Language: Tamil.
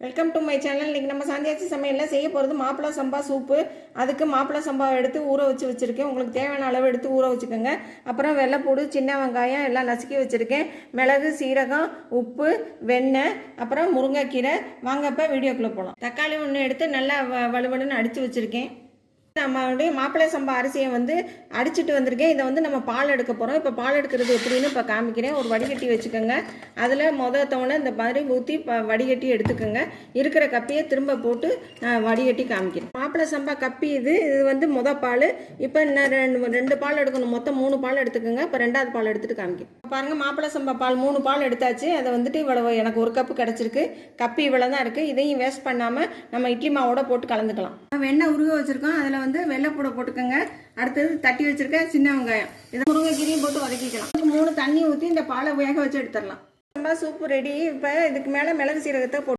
Welcome to my channel. இன்றைக்கி நம்ம சாந்தியாச்சி சமையலில் செய்ய போகிறது மாப்பிள சம்பா சூப்பு. அதுக்கு மாப்பிள சம்பா எடுத்து ஊற வச்சுருக்கேன். உங்களுக்கு தேவையான அளவு எடுத்து ஊற வச்சுக்கோங்க. அப்புறம் வெள்ளைப்பூடு, சின்ன வெங்காயம் எல்லாம் நசுக்கி வச்சுருக்கேன். மிளகு, சீரகம், உப்பு, வெண்ணெய், அப்புறம் முருங்கைக்கீரை. வாங்க இப்போ வீடியோக்குள்ளே போகலாம். தக்காளி ஒன்று எடுத்து நல்லா வலுவலுன்னு அடித்து வச்சுருக்கேன். நம்மளுடைய மாப்பிள்ளை சம்பா அரிசியை அடிச்சுட்டு வந்திருக்கேன். இதை நம்ம பால் எடுக்க போகிறோம். இப்போ பால் எடுக்கிறது எப்படின்னு இப்போ காமிக்கிறேன். ஒரு வடிகட்டி வச்சுக்கோங்க. அதில் தவணை இந்த மாதிரி ஊற்றி வடிகட்டி எடுத்துக்கோங்க. இருக்கிற கப்பியை திரும்ப போட்டு நான் வடிகட்டி காமிக்கிறேன். மாப்பிள்ளை சம்பா கப்பி இது பால். இப்போ இன்னும் ரெண்டு பால் எடுக்கணும். மொத்தம் 3 பால் எடுத்துக்கோங்க. இப்போ 2வது பால் எடுத்துகிட்டு காமிக்கிறேன். பாருங்கள், மாப்பிள்ளை சம்பா பால் 3 பால் எடுத்தாச்சு. அதை இவ்வளவு எனக்கு 1 கப்பு கிடச்சிருக்கு. கப்பி இவ்வளோ தான் இருக்குது. இதையும் வேஸ்ட் பண்ணாமல் நம்ம இட்லி மாவோட போட்டு கலந்துக்கலாம். வெண்ணெய் உருக வச்சுருக்கோம். அதில் வெள்ளைப்பூடை போட்டுக்கோங்க. அடுத்தது தட்டி வச்சிருக்க சின்ன வெங்காயம், இதை முருங்கைக்கீரையும் போட்டு வதக்கிக்கலாம். 3 தண்ணி ஊற்றி இந்த பாலை வேக வச்சு எடுத்துடலாம். சம்பா சூப்பு ரெடி. இப்போ இதுக்கு மேலே மிளகு சீரகத்தை போட்டு